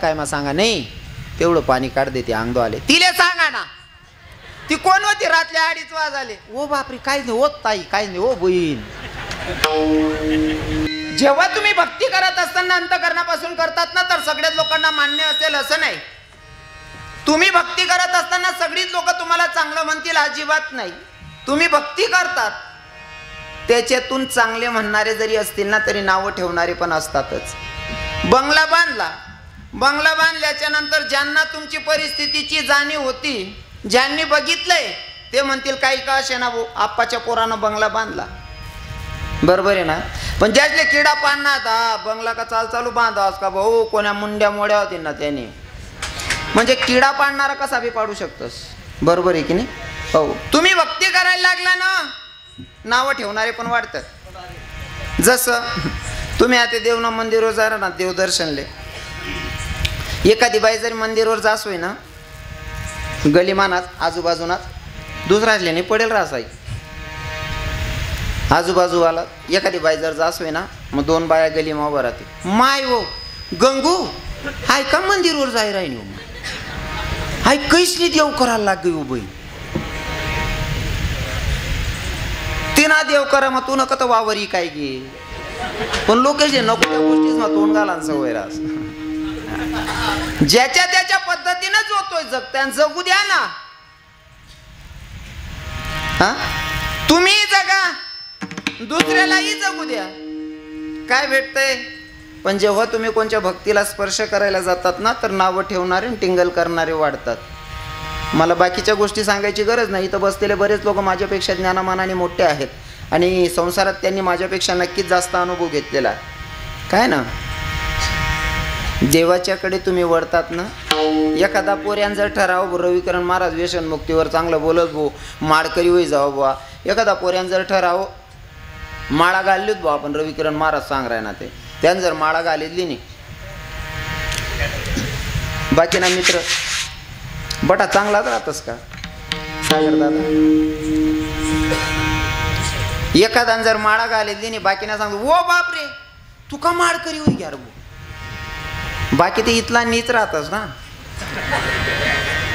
काय मग सांगा नाही तेवढं पाणी काढ देते अंगदो आले तिले सांगा ना ती कोण होती रात्री 2:30 वाजले ओ बापरे काय नाही होत ताई काय नाही ओ बहीण जेव्हा तुम्ही भक्ती करत असताना अंतःकरणापासून करतात ना तर सगळ्याच लोकांना मान्य असेल असं नाही तुम्ही भक्ती करत असताना सगळीच लोक तुम्हाला चांगलं म्हणतील अजिबात नाही तुम्ही भक्ती करतात त्याच्यातून चांगले म्हणणारे जरी असतील ना तरी नावं ठेवणारे पण असतातच बंगला बांधल्याच्या नंतर ज्यांना तुमची परिस्थितीची जाणीव होती ज्यांनी बघितलंय ते म्हणतील काही का असे ना भाऊ आप्पाच्या पोरानं बंगला बांधला बरोबर आहे ना पण ज्यातले किडा पाडणार हा बंगला का चालू बांधावास का भाऊ कोण्या मुंड्या मोड्या होती ना त्याने म्हणजे किडा पाडणारा कसा बी पाडू शकतोस बरोबर आहे की नाही हो तुम्ही भक्ती करायला लागला ना नावं ठेवणारे पण वाढतात जसं तुम्ही आता देवना मंदिरवर जा ना देवदर्शनले एखादी बाई जरी मंदिरवर जास होई ना गलीमानात आजूबाजूनात दुसऱ्याने पडेल रासाई आजूबाजूवाला एखादी बाई जर जास होई ना मग 2 बाया गलीमा उभा राहते माय हो गंगू हाय का मंदिरवर जाय राही हाय कैसली देव करायला लाग गई बाई तिना देव करा मग तू नका तर वावरी काय गे पण लोकेश नको त्या गोष्टीच मग तोंड घाला सवय रास ज्याच्या त्याच्या पद्धतीनंच होतोय जगत्या जगू द्या ना हा तुम्ही जगा दुसऱ्यालाही जगू द्या काय भेटतंय पण जेव्हा तुम्ही कोणत्या भक्तीला स्पर्श करायला जातात ना तर नावं ठेवणारे टिंगल करणारे वाढतात मला बाकीच्या गोष्टी सांगायची गरज नाही तर बसलेले बरेच लोक माझ्यापेक्षा ज्ञानमानाने मोठे आहेत आणि संसारात त्यांनी माझ्यापेक्षा नक्कीच जास्त अनुभव घेतलेला काय ना देवाच्याकडे तुम्ही वळतात ना एखादा पोऱ्यान जर ठराव रविकरण महाराज व्यसनमुक्तीवर चांगलं बोलत भाऊ माळकरी होई जाऊ बुवा एखादा पोऱ्यान जर ठराव माळा घाललीत बुवा आपण रविकरण महाराज सांग राय ना ते त्यानं जर माळा घालितली नाही बाकी ना मित्र बटा चांगलाच राहतस का सागर दादा एखादा जर माळा घालितली नाही बाकीना सांगतो ओ बापरे तू का माळकरी होई घ्या रे बाकी ते इथला नीच राहतस ना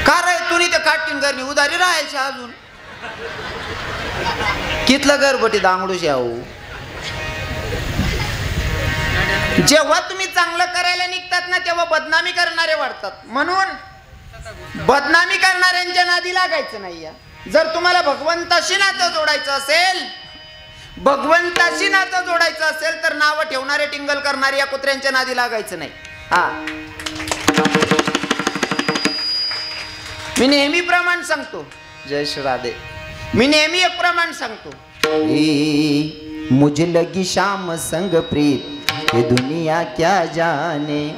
का रे तुम्ही ते काटकीन घरनी उदारी राहायची अजून कितलं घर बटी दांगडूशी आहो जेव्हा तुम्ही चांगलं करायला निघतात ना तेव्हा बदनामी करणारे वाढतात म्हणून बदनामी करणाऱ्यांच्या नादी लागायचं नाही या जर तुम्हाला भगवंताशी नातं जोडायचं असेल तर नावं ठेवणारे टिंगल करणारे या कुत्र्यांच्या नादी लागायचं नाही हा मी नेहमी प्रमाण सांगतो जय श्री राधे मी नेहमी एक प्रमाण सांगतो मुझे लगी शाम संग प्रीत ये दुनिया क्या जाने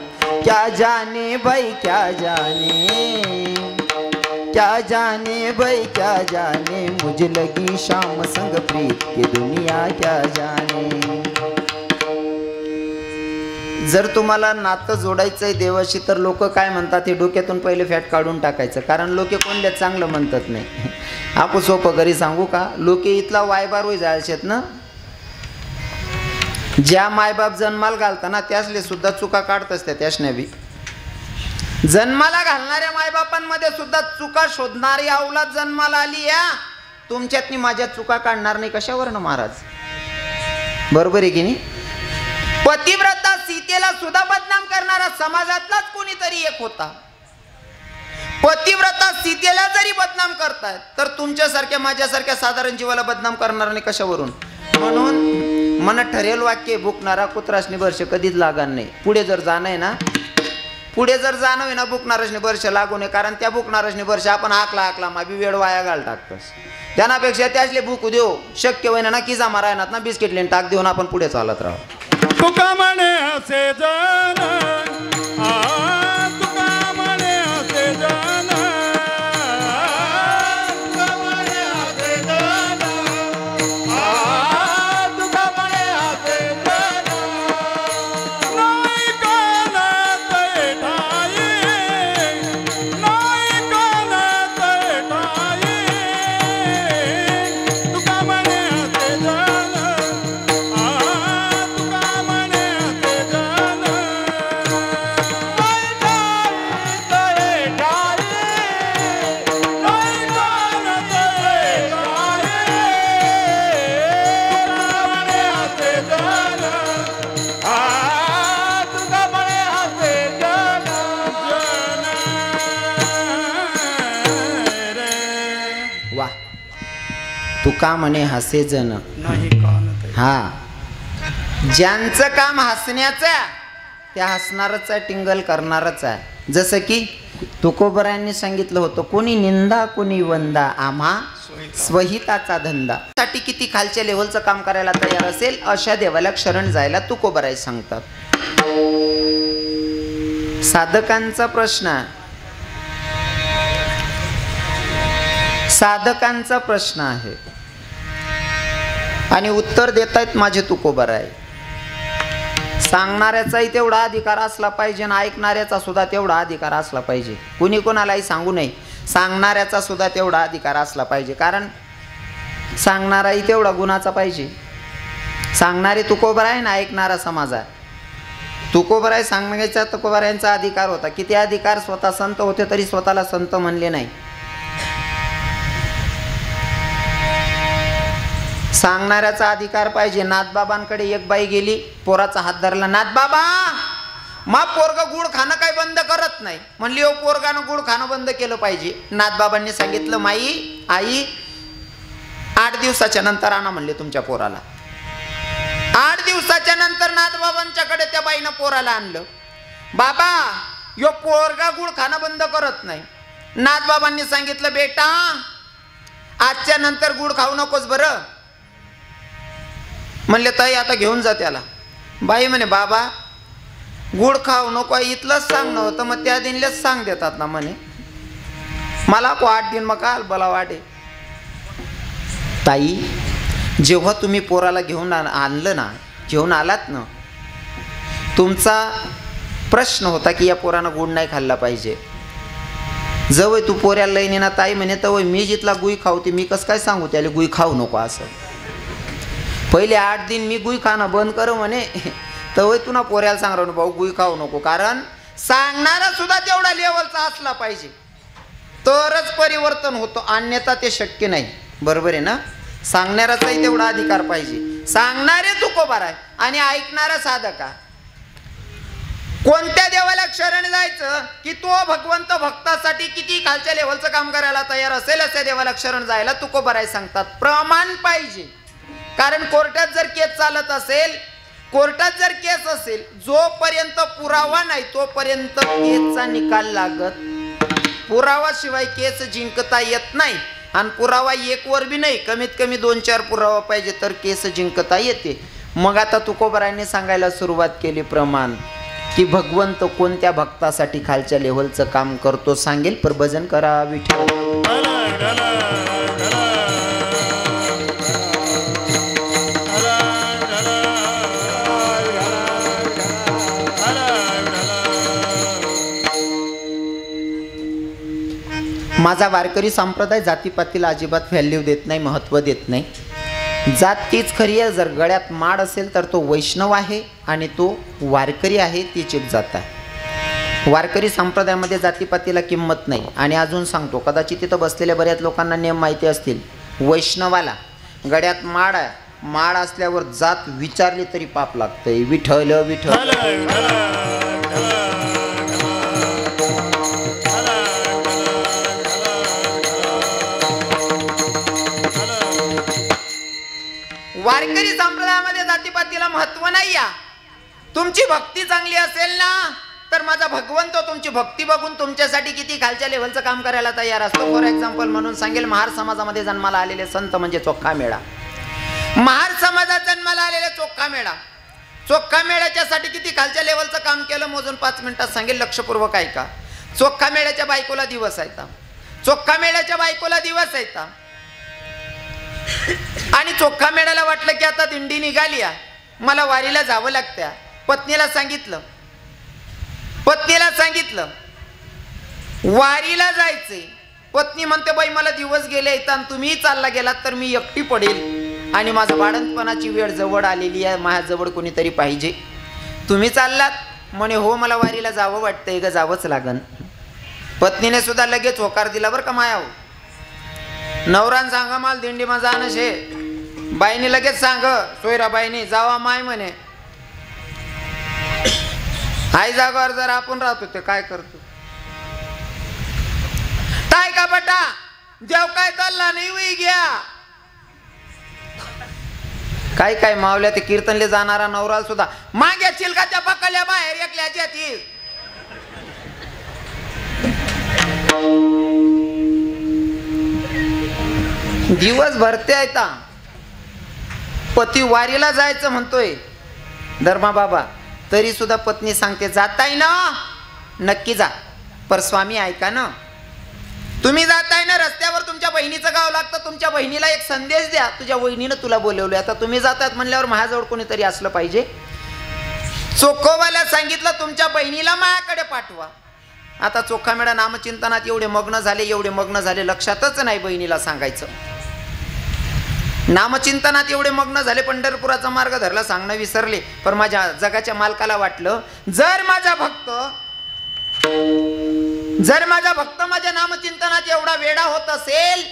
भाई क्या जाने मुझे लगी शाम संग प्रीत ये दुनिया क्या जाने जर तुम्हाला नातं जोडायचंय देवाशी तर लोक काय म्हणतात हे डोक्यातून पहिले फॅट काढून टाकायचं कारण लोके कोणल्या चांगलं म्हणतात नाही आपण सोपं घरी सांगू का लोके इथला वायबार होई जायचेत ना ज्या मायबाप जन्माला घालताना त्यासले सुद्धा चुका काढत असत्या त्यासने बी जन्माला घालणाऱ्या मायबापांमध्ये सुद्धा चुका शोधणारी अवलाद जन्माला आली या तुमच्यातनी माझ्या चुका काढणार नाही कशावर ना महाराज बरोबर आहे की नाही पतिव्रता सीतेला सुद्धा बदनाम करणारा समाजातलाच कोणीतरी एक होता पतिव्रता सीतेला जरी बदनाम करतायत तर तुमच्यासारख्या माझ्यासारख्या साधारण जीवाला बदनाम करणार नाही कशावरून म्हणून मन ठरेल वाक्य भुकणारा कुत्रासनी वर्ष कधीच लागणार नाही पुढे जर जाणं आहे ना भुकणारसनी वर्ष लागू नये कारण त्या भुकणारसनी वर्ष आपण हाकला माबी वेळ वाया घाल टाकतोस त्यानापेक्षा त्याचले भुकू देऊ शक्य होईना ना किजा मारायनात ना बिस्किट लेन टाक देऊन आपण पुढे चालत राहू तुका म्हणे असे जन तुका म्हणे असे जन तुका म्हणे असे जन तुका म्हणे असे जन नाही कोणात ठाई नाही कोणात ठाई तुका म्हणे असे जन तुका म्हणे हसे जन. नाही कानत आहे. हा, ज्यांचं काम हसण्याचं ते हसणारच आहे, टिंगल करणारच आहे. जसं की तुकोबरायांनी सांगितलं होतं, कोणी निंदा कोणी वंदा, आम्हा स्वहिताचा धंदा. साठी किती खालच्या लेवलचं काम करायला तयार असेल अशा देवाला शरण जायला तुकोबराय सांगतात. साधकांचा प्रश्न आहे, साधकांचा प्रश्न आहे आणि उत्तर देतायत माझे तुकोबराय. सांगणाऱ्याचाही तेवढा अधिकार असला पाहिजे आणि ऐकणाऱ्याचा सुद्धा तेवढा अधिकार असला पाहिजे. कुणी कोणालाही सांगू नये, सांगणाऱ्याचा सुद्धा तेवढा अधिकार असला पाहिजे. कारण सांगणाराही तेवढा गुणाचा पाहिजे. सांगणारे तुकोबराय ना ऐकणारा समाज आहे. तुकोबराय सांगण्याचा तुकोबरायांचा अधिकार होता. किती अधिकार, स्वतः संत होते तरी स्वतःला संत म्हणले नाही. सांगणाऱ्याचा अधिकार पाहिजे. नाथबाबांकडे एक बाई गेली, पोराचा हात धरला. नाथबाबा, मा पोरग गुळ खाणं काही बंद करत नाही. म्हणली हो, पोरगानं गुळ खाणं बंद केलं पाहिजे. नाथबाबांनी सांगितलं, माई आई 8 दिवसाच्या नंतर आणा म्हणले तुमच्या पोराला. 8 दिवसाच्या नंतर नाथबाबांच्याकडे त्या बाईनं पोराला आणलं. बाबा, यो पोरगा गुळ खाणं बंद करत नाही. नाथबाबांनी सांगितलं, बेटा आजच्या नंतर गुळ खाऊ नकोस बरं. म्हणले ताई आता घेऊन जा त्याला. बाई म्हणे, बाबा गुळ खाऊ नको इथलंच सांग नव्हतं, मग त्या दिनलेच सांग देतात ना म्हणे. मला को 8 दिन मग काल बला वाटे. ताई, जेव्हा तुम्ही पोराला घेऊन आणलं ना, घेऊन आलात ना, तुमचा प्रश्न होता की या पोरानं गुळ नाही खाल्ला पाहिजे. जवळ तू पोऱ्याला लईने ना ताई म्हणे, तर मी जिथला गुई खाऊ ते मी कसं काय सांगू त्याला गुई खाऊ नको असं. पहिले 8 दिन मी गुई खाणं बंद कर म्हणे, तर तुला पोऱ्याला सांग भाऊ गुई खाऊ नको. कारण सांगणारा सुद्धा तेवढा लेवलचा असला पाहिजे तरच परिवर्तन होतं, अन्यथा ते शक्य नाही. बरोबर आहे ना. सांगणाराचाही तेवढा अधिकार पाहिजे. सांगणारे तुकोबाराय आणि ऐकणारा साधका. कोणत्या देवाला शरण जायचं की तो भगवंत भक्तासाठी किती खालच्या लेवलचं काम करायला तयार असेल अशा देवाला शरण जायला तुकोबाराय सांगतात. प्रमाण पाहिजे. कारण कोर्टात जर केस चालत असेल, कोर्टात जर केस असेल, जोपर्यंत पुरावा नाही तोपर्यंत केसचा निकाल लागत. पुरावाशिवाय केस जिंकता येत नाही. आणि पुरावा एक वर बी नाही, कमीत कमी 2-4 पुरावा पाहिजे तर केस जिंकता येते. मग आता तुकोबारायांनी सांगायला सुरुवात केली प्रमाण, की भगवंत कोणत्या भक्तासाठी खालच्या लेवलचं काम करतो सांगेल. पर भजन करा विठ्ठल. माझा वारकरी संप्रदाय जातीपातीला अजिबात व्हॅल्यू देत नाही, महत्त्व देत नाही. जात तीच खरी आहे. जर गळ्यात माड असेल तर तो वैष्णव आहे आणि तो वारकरी आहे, तीच एक जात आहे. वारकरी संप्रदायामध्ये जातीपातीला किंमत नाही. आणि अजून सांगतो, कदाचित तिथं बसलेल्या बऱ्याच लोकांना नियम माहिती असतील. वैष्णवाला गळ्यात माड आहे, माड असल्यावर जात विचारली तरी पाप लागतंय. विठ्ठल विठ्ठल. वारकरी संप्रदायामध्ये जातीपातीला महत्व नाही. या तुमची भक्ती चांगली असेल ना तर माझा भगवंत तुमची भक्ती बघून तुमच्यासाठी किती खालच्या लेवलचं काम करायला तयार असतो. फॉर एक्झाम्पल म्हणून सांगेल, महार समाजामध्ये जन्माला आलेले संत म्हणजे चोख्खा मेळा. महार समाजात जन्माला आलेले चोख्खा मेळा. चोख्खा मेळ्याच्यासाठी किती खालच्या लेवलचं काम केलं मोजून 5 मिनिटात सांगेल. लक्षपूर्वक ऐका. चोख्खा मेळ्याच्या बायकोला दिवस येतात. चोख्खा मेळ्याच्या बायकोला दिवस येतात. आणि चोख्खा मेळ्याला वाटलं की आता दिंडी निघाली आहे, मला वारीला जावं लागतं. पत्नीला सांगितलं वारीला जायचंय. पत्नी म्हणते, बाई मला दिवस गेले येतात, तुम्ही चालला गेलात तर मी एकटी पडेल आणि माझं बाळंतपणाची वेळ जवळ आलेली आहे, माझ्याजवळ कोणीतरी पाहिजे. तुम्ही चाललात म्हणे, हो मला वारीला जावं वाटतंय ग, जावंच लागन. पत्नीने सुद्धा लगेच होकार दिला बरं का मायाव. नवरान सांगा मला दिंडी मा जाणं शे. बाईने लगेच सांग, सोयरा बाईने जावा माय म्हणे. आई जागावर जर आपण राहतो ते काय करतो काय का बटा देव काय चालला नाही वही घ्या. काय काय मावल्या ते कीर्तनले जाणारा नवरा सुद्धा मागे चिलकाच्या पकडल्या बाहेर एकल्याच्या ती दिवस भरते येता पती वारीला जायचं म्हणतोय धर्मा बाबा, तरी सुद्धा पत्नी सांगते जाताय ना नक्की जा, पर स्वामी ऐका ना, तुम्ही जाताय ना रस्त्यावर तुमच्या बहिणीचं गाव लागतं, तुमच्या बहिणीला एक संदेश द्या, तुझ्या वहिनीनं तुला बोलवलं, आता तुम्ही जातात म्हणल्यावर माझ्याजवळ कोणीतरी असलं पाहिजे. चोखोबाला सांगितलं तुमच्या बहिणीला माझ्याकडे पाठवा. आता चोखामेळा नामचिंतनात एवढे मग्न झाले लक्षातच नाही बहिणीला सांगायचं. नामचिंतनात एवढे मग्न झाले, पंढरपुराचा मार्ग धरला सांगणं विसरले. पण माझ्या जगाच्या मालकाला वाटलं जर माझा भक्त माझ्या नामचिंतनात एवढा वेडा होत असेल,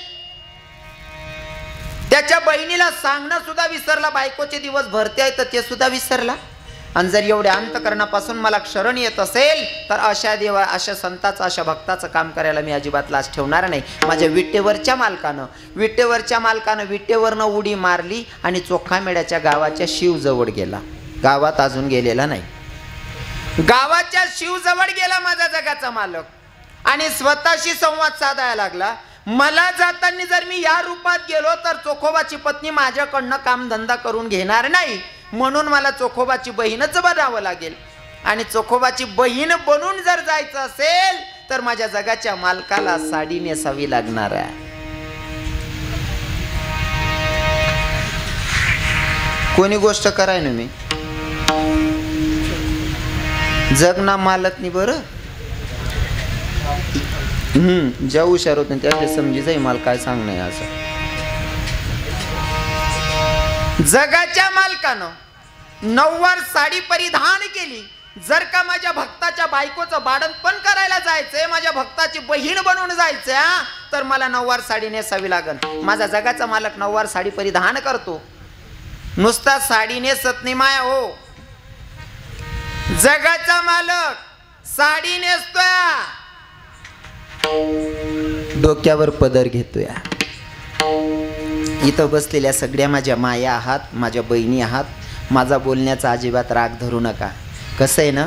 त्याच्या बहिणीला सांगणं सुद्धा विसरला, बायकोचे दिवस भरते आहेत ते सुद्धा विसरला, आणि जर एवढ्या अंतकरणापासून मला शरण येत असेल तर अशा संताचं अशा भक्ताचं काम करायला मी अजिबात लाज ठेवणार नाही. माझ्या विटेवरच्या मालकानं विटेवरनं उडी मारली आणि चोखामेळ्याच्या गावाच्या शिवजवळ गेला. गावात अजून गेलेला नाही, गावाच्या शिवजवळ गेला माझा जगाचा मालक, आणि स्वतःशी संवाद साधायला लागला. मला जाताना जर मी या रूपात गेलो तर चोखोबाची पत्नी माझ्याकडनं कामधंदा करून घेणार नाही, म्हणून मला चोखोबाची बहीणच बनावं लागेल, आणि चोखोबाची बहीण बनून जर जायचं असेल तर माझ्या जगाच्या मालकाला साडी नेसावी लागणार आहे. कोणी गोष्ट कराय ना मी जगना मालक नाही बरं, ज्या हुशार होत त्याचे समजी जाई मला काय सांगणं असं. जगाच्या मालकानं नऊवार साडी परिधान केली, जर का माझ्या भक्ताच्या बायकोचं बाळंतपण करायला जायचंय, माझ्या भक्ताची बहीण बनवून जायचंय, तर मला नऊवार साडी नेसावी लागल. माझा जगाचा मालक नऊवार साडी परिधान करतो, नुसता साडी नेसत नाही माया हो, जगाचा मालक साडी नेसतोय, डोक्यावर पदर घेतोय. इथं बसलेल्या सगळ्या माझ्या माया आहात, माझ्या बहिणी आहात, माझा बोलण्याचा अजिबात राग धरू नका. कसं आहे ना,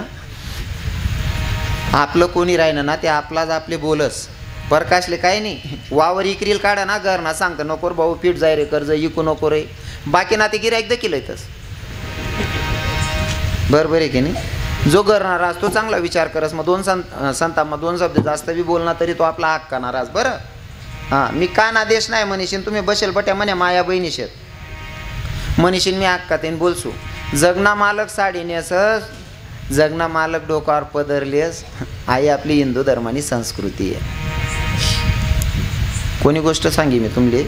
आपलं कोणी राहिलं ना ते आपलाच आपले बोलस, प्रकाशले काय नाही, वावर इकरील काढा ना घर ना सांगतं नको रे भाऊ पीठ जाय रे कर्ज इकू नको रे, बाकी ना ते गिराईक देखील येतच बरोबर आहे की नाही. जो करणार आज तो चांगला विचार करस, मग संतांना दोन शब्द जास्त बी बोलणार तरी तो आपला हक्क करणार आज बरं. हां मी कान आदेश नाही म्हणीशीन, तुम्ही बसेल बट्या म्हणे माया बहिणीशेत म्हणीशीन, मी हक्कात बोलसू. जगना मालक साडी नेसस, जगना मालक डोकावर पदरलेस, आई आपली हिंदू धर्मानी संस्कृती आहे. कोणी गोष्ट सांगी मी तुमले,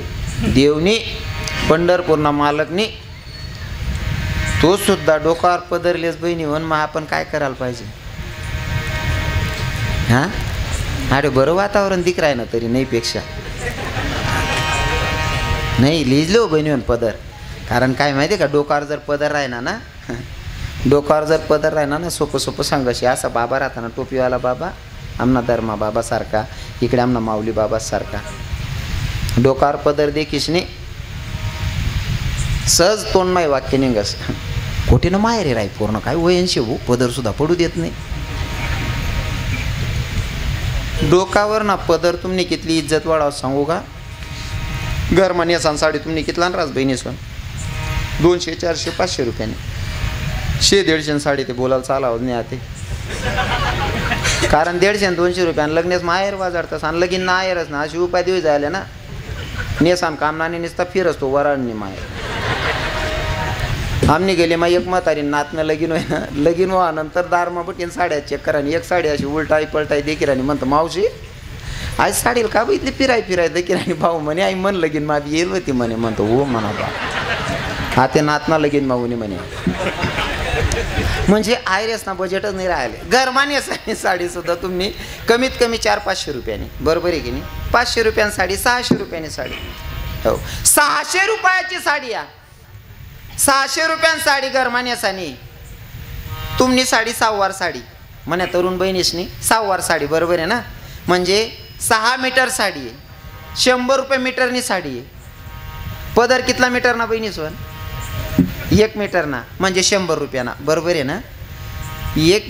देवनी पंढरपूरना मालकनी तो सुद्धा डोकावर पदरलेस बहिणी म्हणून मग आपण काय करायला पाहिजे. हां अरे बरं वातावरण दिक राही ना तरी नाही पेक्षा नाही लिहिलो बहिणी म्हणून पदर. कारण काय माहिती आहे का, डोकावर जर पदर राहिना ना, डोकावर जर पदर राहिना ना सोपं सोपं सांगाशी, असा बाबा राहता ना टोपीवाला बाबा, आमना धर्मा बाबा सारखा, इकडे आमना माऊली बाबा सारखा, डोकावर पदर देखीस नाही सहज तोंडमाय वाक्य निघस, कोठीनं माहेर राही पूर्ण काय वयनशे हो, पदर सुद्धा पडू देत नाही. डोकावर ना पदर तुमने कितली इज्जत वाढाव सांगू का. घरमान्या सांग साडी तुमने कितला राज बहिणी सण 200 400 500 रुपयाने, 100-150 साडी ते बोलायला चालावं नाही आते. कारण 150-200 रुपयाने लग्नेच माहेर वाजाडतास, आणि लगीन ना आहेरच ना अशी उपाय दिवस झाले ना, नेसान कामनाने निसता फिर असतो वराडणी माहेर. आमने गेले मग एक म्हातारी नातनं लगीन होय ना, लगीन व्हा नंतर दारमा बटीन साड्या चेक करा, आणि एक साडी अशी उलटाई पलटाई देखील, आणि म्हणतं मावशी आज साडीला का बघितली फिराय देखील, आणि भाऊ म्हणे आई मन लगीन माझी येईल होती म्हणे, म्हणतो हो म्हणा बा हा ते नातना लगीन मागून म्हणे. म्हणजे आयरेस ना बजेटच नाही राहिले. घरमान्य साडी सुद्धा तुम्ही कमीत कमी 400-500 रुपयाने, बरोबर आहे की नाही. 500 रुपयाने साडी, 600 रुपयाने साडी, हो 600 रुपयाची साडी या, 600 रुपयान साडी घरमान्यासानी. तुमनी साडी 6 वार साडी म्हणे तरुण बहिणीसनी 6 वार साडी, बरोबर आहे ना. म्हणजे 6 मीटर साडी आहे, 100 रुपये मीटरनी साडी आहे. पदर कितला मीटर ना बहिणीसवर 1 मीटरना म्हणजे 100 रुपयाना, बरोबर आहे ना? 1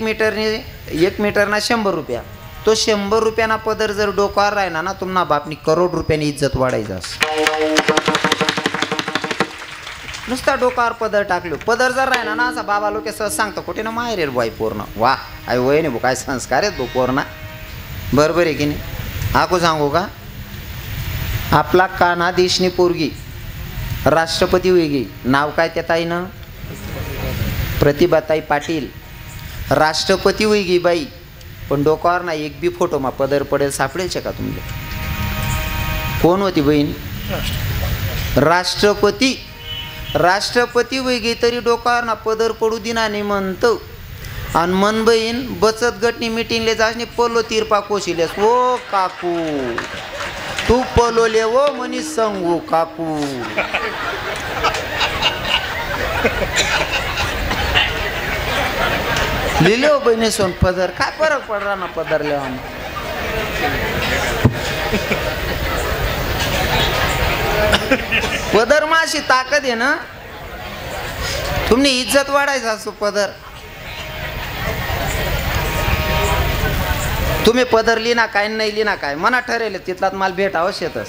मीटरना 100 रुपया. तो 100 रुपयाना पदर जर डोक्यावर राहिला ना, तुम्हाला बापनी करोड रुपयानी इज्जत वाढायचा. नुसता डोक्यावर पदर टाकलो, पदर जर राहिला ना असा बाबा लोक सहज सांगतो कुठे ना माहेर रे बाई पूर्ण. वा आई वय नाही काय संस्कार आहेत बो पोरणा, बरोबर आहे की नाही? आको सांगू का, आपला कान्हा देशनी पोरगी राष्ट्रपती वेगळी, नाव काय त्या ताईनं? प्रतिभाताई पाटील. राष्ट्रपती वेगळी बाई, पण डोक्यावर ना एक बी फोटो मा पदर पडेल सापडेल का तुमले? कोण होती बहीण? राष्ट्रपती वेगळी तरी डोक्यावर ना पदर पडू दिना नाही म्हणतो. आणि मन बहीण बचत गटनी मिटिंगले जासनी पलो तिरपा कोशिलेस. ओ काकू तू पलोले वो मनी सांगू काकू. लिहिले हो बहिणी सोन पदर, काय फरक पडला ना पदर लिहा. पदर मा अशी ताकद आहे ना, तुम्ही इज्जत वाढायचा असतो पदर. तुम्ही पदर लिहिना काय नाही लिहिना काय मना ठरेल तिथलाच मला भेट आवश्यकच.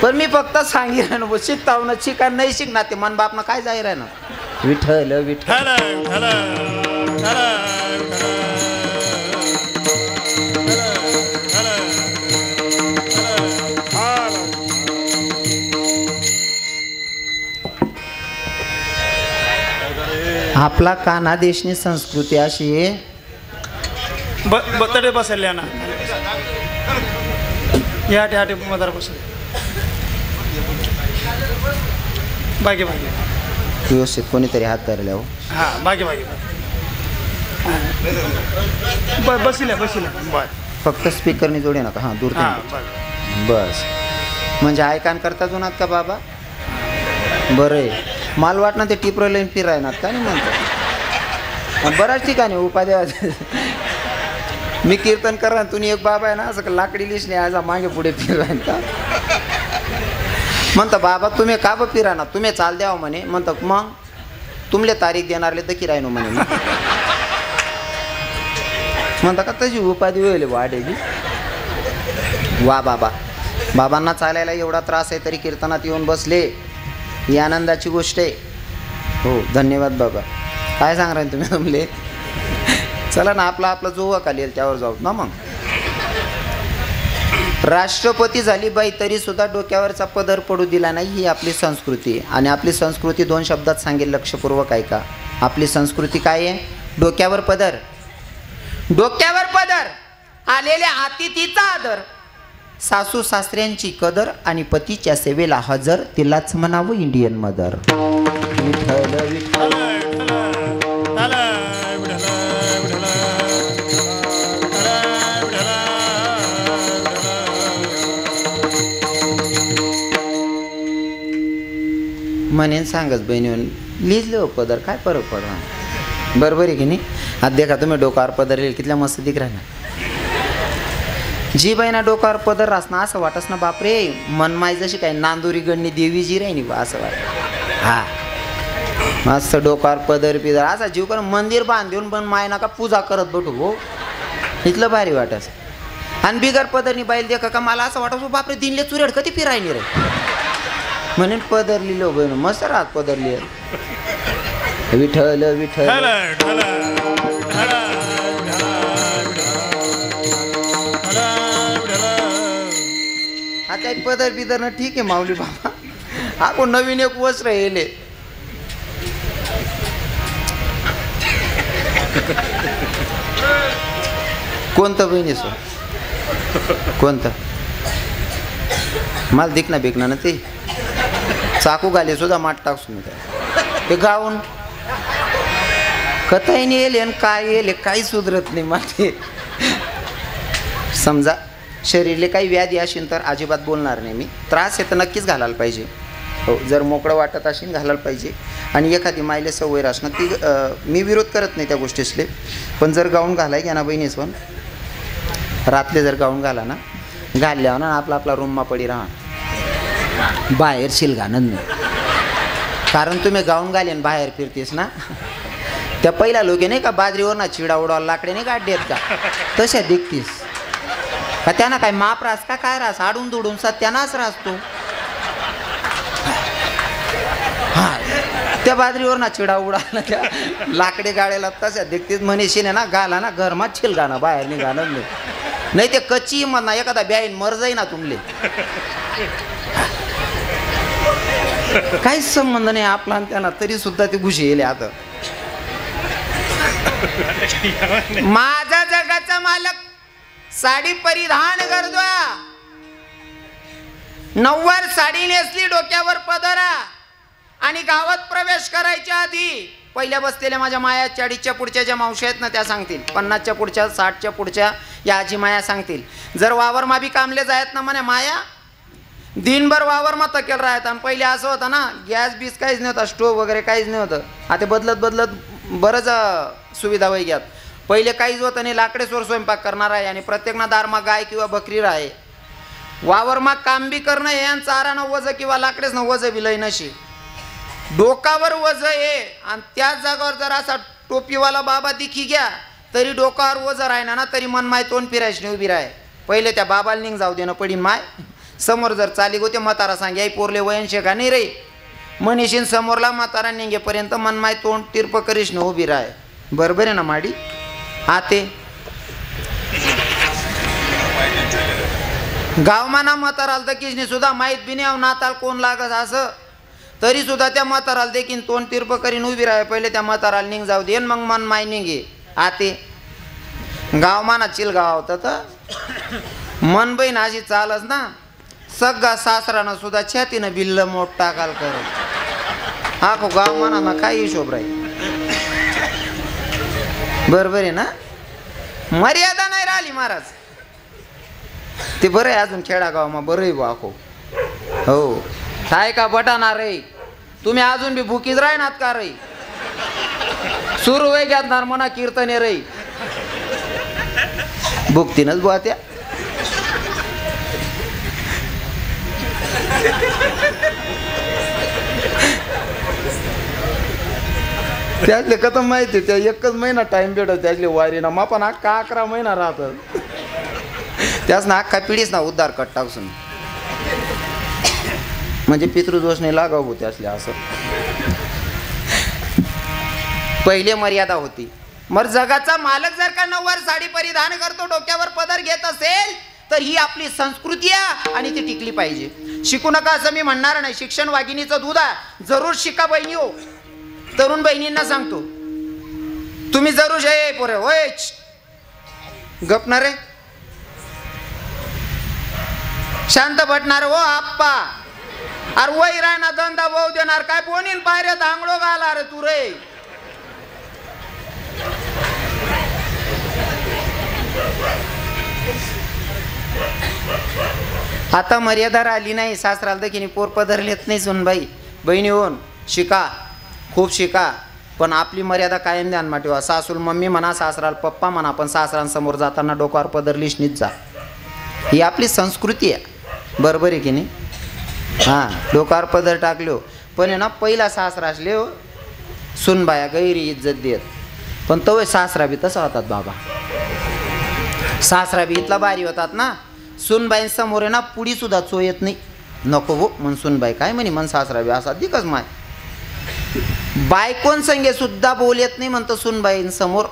पण मी फक्त सांगितलं ना शिकता ना शिका नाही शिकणार ते मन बापना काय जाहीर आहे ना. विठ्ठल विठ्ठल. आपला कान्हा देशनी संस्कृती अशी आहे. बतडे बसल्या ना या हाटे मदार बस बागे बागे व्यवस्थित कोणीतरी हात धरल्या हो. हां बागे बागे बसल्या बर. फक्त स्पीकरनी जोडे नका. हां दूर बस. म्हणजे ऐकान करता जुनात का बाबा? बरं आहे. मला वाटणं ते टिपरो लाईन फिरायनात का नाही म्हणतो. बऱ्याच ठिकाणी उपाध्याय मी कीर्तन करा तुम्ही एक बाबा आहे ना असं लाकडी लिशने आज मागे पुढे फिराय का म्हणता. बाबा तुम्ही का बं फिराना, तुम्ही चाल द्यावं म्हणे. म्हणतो मग तुमले तारीख देणारले तर किरायनो म्हणे. म्हणता का तशी उपाधी होईल वाढेली. वा बाबा, बाबांना चालायला एवढा त्रास आहे तरी कीर्तनात येऊन बसले, ही आनंदाची गोष्ट आहे. हो धन्यवाद बाबा. काय सांगणार तुम्ही तुमले? चला ना आपला जो खाली येईल त्यावर जाऊ ना. मग राष्ट्रपती झाली बाई तरी सुद्धा डोक्यावरचा पदर पडू दिला नाही, ही आपली संस्कृती आहे. आणि आपली संस्कृती 2 शब्दात सांगेल, लक्षपूर्वक ऐका. आपली संस्कृती काय आहे? डोक्यावर पदर. डोक्यावर पदर, आलेल्या अतिथीचा आदर, सासू सासऱ्यांची कदर आणि पतीच्या सेवेला हजर, तिलाच म्हणावं इंडियन मदर. विठ्ठल विठ्ठल. म्हणेन सांगच बहिणी लिहिलं हो पदर, काय फरक पडला? बरोबर आहे की नाही? आज देखा तुम्ही डोक्यावर पदर लिहिल कितल्या मस्त दिख राहिला. जी बाईना डोक्यावर पदर रासना असं वाटस ना बापरे मनमाय जशी काय नांदुरी गणनी देवी जी राहिनी बा असं वाटत. हा मस्त डोक्यावर पदर पिदर असा जीव कर मंदिर बांधून पण माय नका पूजा करत बटू हो, इथलं भारी वाटस. आणि बिगर पदरनी बाईल देखा का मला असं वाटत बापरे दिनले चुरेड कधी फिरायनी रे म्हणून पदर लिहिलो बहिण मस्त राहत पदर लिहिल. विठ्ठल विठ्ठल. आता पदर बिदर ना ठीक आहे माऊली बाबा. आपण नवीन एक वस्त्र येले कोणतं बहिणी सो कोणतं मला दिखना बेकना ना ते चाकू घाले सुद्धा माठ टाकसून ते गाऊन कथाही नाही येले आणि काय येले काही सुधरत नाही माते. समजा शरीरले काही व्याधी असेल तर अजिबात बोलणार नाही मी. त्रास आहे तर नक्कीच घालायला पाहिजे. हो जर मोकळं वाटत असेल घालायला पाहिजे. आणि एखादी मायले सवय असणं ती मी विरोध करत नाही त्या गोष्टीसले. पण जर गाऊन घालाय घ्या ना बहिणीस पण रातले जर गाऊन घाला ना घालल्यावर ना आपला रूममा पडी राहा बाहेर शिलगानंद नाही. कारण तुम्ही गाऊन घालेन बाहेर फिरतेस ना. त्या पहिल्या लोक नाही का बाजरीवर ना चिडा उडावला लाकडे नाही काढलेत का, तशा दिखतीस का. त्यांना काय माप रास का काय रास, आडून दुडून सत्यानाच रासतो. हा त्या बाजरीवर ना चिडा उडाला त्या लाकडे गाड्याला तशा दिखतीस. म्हणेशील ना गाला ना घरमात छिल गाणं बाहेर निघालं नाही ते कच्ची म्हणा एखादा ब्याईन मर जाई ना तुमले. काहीच संबंध नाही आपला आणि त्यांना, तरी सुद्धा ते घुशी येले. आता माझा जगाचा मालक साडी परिधान करतो, नऊवार साडी नेसली, डोक्यावर पदरा, आणि गावात प्रवेश करायच्या आधी पहिल्या बसलेल्या माझ्या माया 40च्या पुढच्या ज्या मावशी आहेत ना त्या सांगतील, 50च्या पुढच्या, 60च्या पुढच्या या आजी माया सांगतील. जर वावर मा बी कामले जायत ना म्हणे माया, दिनभर वावर मा तकेल राहत. आणि पहिले असं होतं ना, गॅस बीस काहीच नव्हता, स्टोव्ह वगैरे काहीच नव्हतं. आता बदलत बरंच सुविधा वै घ्यात. पहिले काहीच होतं नाही, लाकडेसवर स्वयंपाक करणार आहे आणि प्रत्येकना दारमा गाय किंवा बकरी राहे. वावर मा काम बी करणं हे आणि चारानं वज किंवा लाकडेच न वज बी लय नशी, डोकावर वज आहे. आणि त्याच जागावर जर असा टोपीवाला बाबा दिखी घ्या तरी डोकावर वज राहिना ना, तरी मन माय तोंड फिरायची नाही उभी राहे. पहिले त्या बाबाला निघ जाऊ दे ना पडीन माय. समोर जर चाली गोते म्हातारा सांगे आई पोरले वयनशे का नाही रे, मनीषीन समोरला म्हातारा निघेपर्यंत मन माय तोंड तिरप करीश न उभी राहे. बरोबर आहे ना माडी. आते गावमाना म्हाताराला तर किसने सुद्धा माहीत बी नाही नाताल कोण लागत असं, तरी सुद्धा त्या म्हाताराला देखील तोंड तिरप करीन उभी राहे. पहिले त्या म्हाताराला निघ जाऊ दे मग मन माय निघे. आते गावमाना चिल गाव होतं तर मन बहीण अशी चालच ना, सगळा सासरानं सुद्धा छातीनं बिल्ल मोठ टाकाल करत. हा को गाव म्हणा ना काय हिशोब राहील. बरोबर आहे ना, मर्यादा नाही राहिली महाराज. ते बरं आहे अजून खेडागावमा बरं आहे बा आखो. हो काय का बटाना रे, तुम्ही अजून बी भुकीच राहणार का रे, सुरू वय घेतणार म्हणा कीर्तने रे, भुकतीनच बुवा त्या. त्यातले कथम माहिती, त्या एकच महिना टाइम भेटत त्यातले वारीना मा पण अख्खा 11 महिना राहतात. त्याच ना अख्खा पिढीच ना उद्धार कट टाकसून म्हणजे पितृदोष नाही लागाव होते असले. असं पहिले मर्यादा होती. मग जगाचा मालक जर का नऊवार साडी परिधान करतो, डोक्यावर पदर घेत असेल तर ही आपली संस्कृती आहे आणि ती टिकली पाहिजे. शिकू नका असं मी म्हणणार नाही, शिक्षण वाघिणीचं दूध आहे. जरूर शिका बहिणी हो. तरुण बहिणींना सांगतो तुम्ही जरूर हे पोरे होय गपणारे शांत भटणार हो आप्पा. अरे वही राहणार धंदा भाऊ देणार काय बोनील पायऱ्या दांगडो घाला रे तू रे. आता मर्यादा राहिली नाही. सासराला दखिनी पोर पधरलेत नाही सुनबाई. बहिणी होऊन शिका, खूप शिका, पण आपली मर्यादा कायम ध्यानमा ठेवा. सासूल मम्मी म्हणा, सासराला पप्पा म्हणा, पण सासरांसमोर जाताना डोक्यावर पदरलीच नीच जा. ही आपली संस्कृती आहे. बरोबर आहे की नाही. हां डोक्यावर पदर टाकलो पण आहे ना पहिला सासरा असले हो सुनबाया गैरी इज्जत देत, पण तो सासरा बी तसा होतात बाबा. सासरा बी इथला भारी होतात ना. सुनबाईंसमोर आहे ना पुढी सुद्धा चो येत नाही. नको हो मन सुनबाई काय म्हणे मन सासरा बी असा दिकच माय. बायकोन संगे सुद्धा बोल येत नाही म्हणतो सुनबाईंसमोर.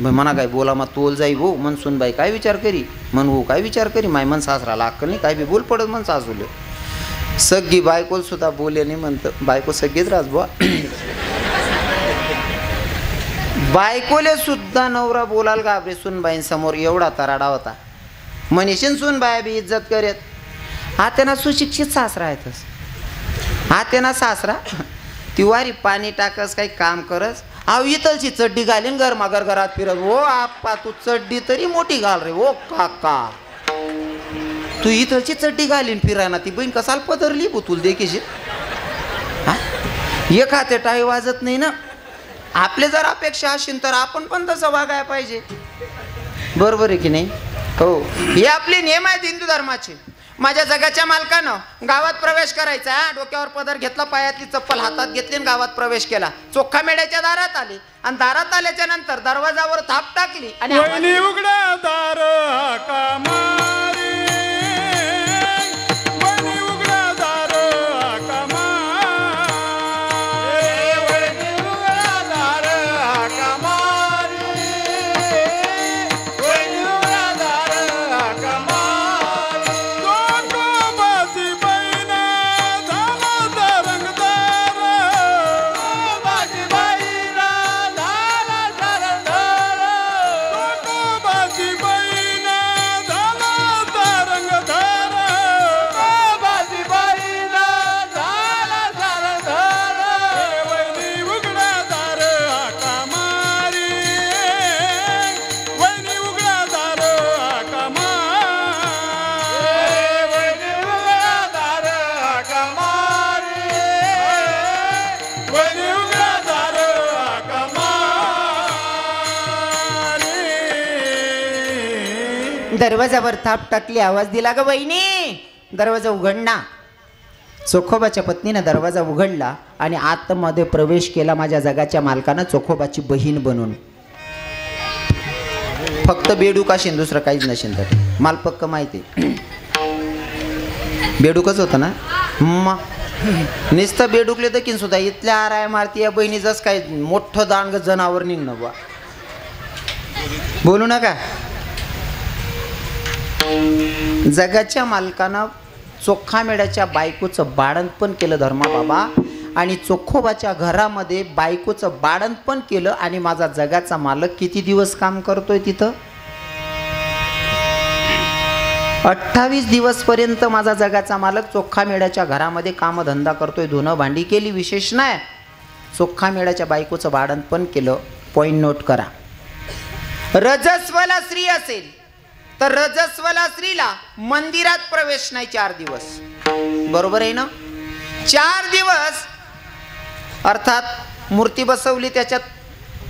म्हणा काय बोला मग तोल जाई भाऊ मन सुनबाई काय विचार करी, मन हो काय विचार करी माय मन सासराला अक्कल नाही काय बी बोल पडत मन सासूले. सगळी बायकोल सुद्धा बोले नाही म्हणतं. बायको सगळीच राज बुवा. बायकोले सुद्धा नवरा बोलाल घाबरे सुनबाईंसमोर एवढा तराडा होता. मनीषीन सुनबाया बी इज्जत करेत. हा त्यांना सुशिक्षित सासरा आहेतच. हा त्यांना सासरा ती वारी पाणी टाकस काही काम करस. अहो इथलची चड्डी घालीन गरमागर घरात फिरत. हो आप्पा तू चड्डी तरी मोठी घाल रे. हो काका तू इथलची चड्डी घालीन फिरायना ती बहीण कसाल पदरली बुतुल देखील. हा एक हाते टाळी वाजत नाही ना. आपले जर अपेक्षा असेल तर आपण पण तसं वागायला पाहिजे. बरोबर आहे की नाही. हो हे आपले नियम आहेत हिंदू धर्माचे. माझ्या जगाच्या मालकानं गावात प्रवेश करायचा, डोक्यावर पदर घेतला, पायातली चप्पल हातात घेतली आणि गावात प्रवेश केला. चोखा मेड्याच्या दारात आले आणि दारात आल्याच्या नंतर दरवाजावर थाप टाकली आणि वहिनी उघडा दार हाका मारी, वहिनी उघडा दार हाका मारी, वहिनी उघडा दार हाका मारी, वहिनी उघडा दार हाका मारी. कोकोबाची बहिणा झाला तरंगदार, कोकोबाची बहिणा झाला तरंगदार, कोकोबाची बहिणा झाला तरंगदार, कोकोबाची बहिणा झाला तरंगदार. वहिनी उघडा दार हाका मारी, वहिनी उघडा दार हाका मारी, वहिनी उघडा दार हाका मारी, वहिनी उघडा दार हाका मारी. दरवाजावर थाप टाकली. आवाज दिला ग वहिनी, दरवाजा उघडना. चोखोबाच्या पत्नीनं दरवाजा उघडला आणि आतमध्ये प्रवेश केला माझ्या जगाच्या मालकानं चोखोबाची बहीण बनून. फक्त बेडूक असेल, दुसरं काहीच नसेल. तर माल पक्क माहिती बेडूकच होतं ना. नुसतं बेडूकले दखीन सुद्धा इथल्या आराय मारती या बहिणीचंच काय मोठं दांग जनावर निघणं बा. बोलू नका. जगाच्या मालकानं चोखा मेड्याच्या बायकोचं बाळंतपण केलं धर्मा बाबा, आणि चोखोबाच्या घरामध्ये बायकोचं बाळंतपण केलं. आणि माझा जगाचा मालक किती दिवस काम करतोय तिथं? 28 दिवस पर्यंत माझा जगाचा मालक चोखा मेड्याच्या घरामध्ये कामधंदा करतोय. धुणं भांडी केली, विशेष नाही. चोखा मेड्याच्या बायकोचं बाळंतपण केलं. पॉइंट नोट करा. रजस्वला स्त्री असेल तर रजस्वला स्त्रीला मंदिरात प्रवेश नाही 4 दिवस. बरोबर आहे ना? 4 दिवस अर्थात मूर्ती बसवली, त्याच्यात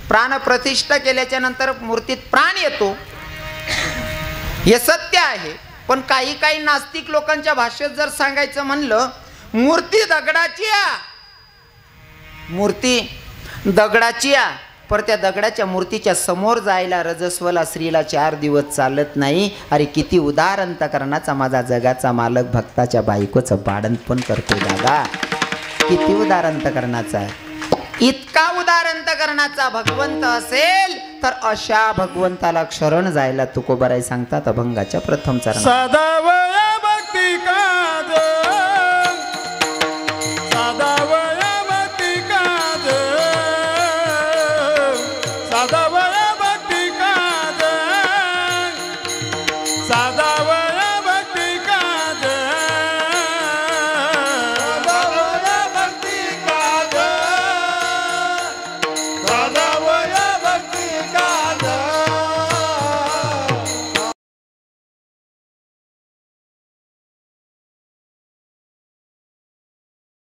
प्राणप्रतिष्ठा केल्याच्या नंतर मूर्तीत प्राण येतो, हे सत्य आहे. पण काही काही नास्तिक लोकांच्या भाषेत जर सांगायचं म्हणलं, मूर्ती दगडाची आहे, मूर्ती दगडाची आहे, पर त्या दगडाच्या मूर्तीच्या समोर जायला रजस्वला स्त्रीला 4 दिवस चालत नाही. अरे किती उदार अंतकरणाचा माझा जगाचा मालक भक्ताच्या बायकोचं बाळंतपण करतो दादा. किती उदार अंतकरणाचा आहे. इतका उदार अंतकरणाचा भगवंत असेल तर अशा भगवंताला शरण जायला तुकोबाराय सांगतात अभंगाच्या प्रथम चरणात. सदा वया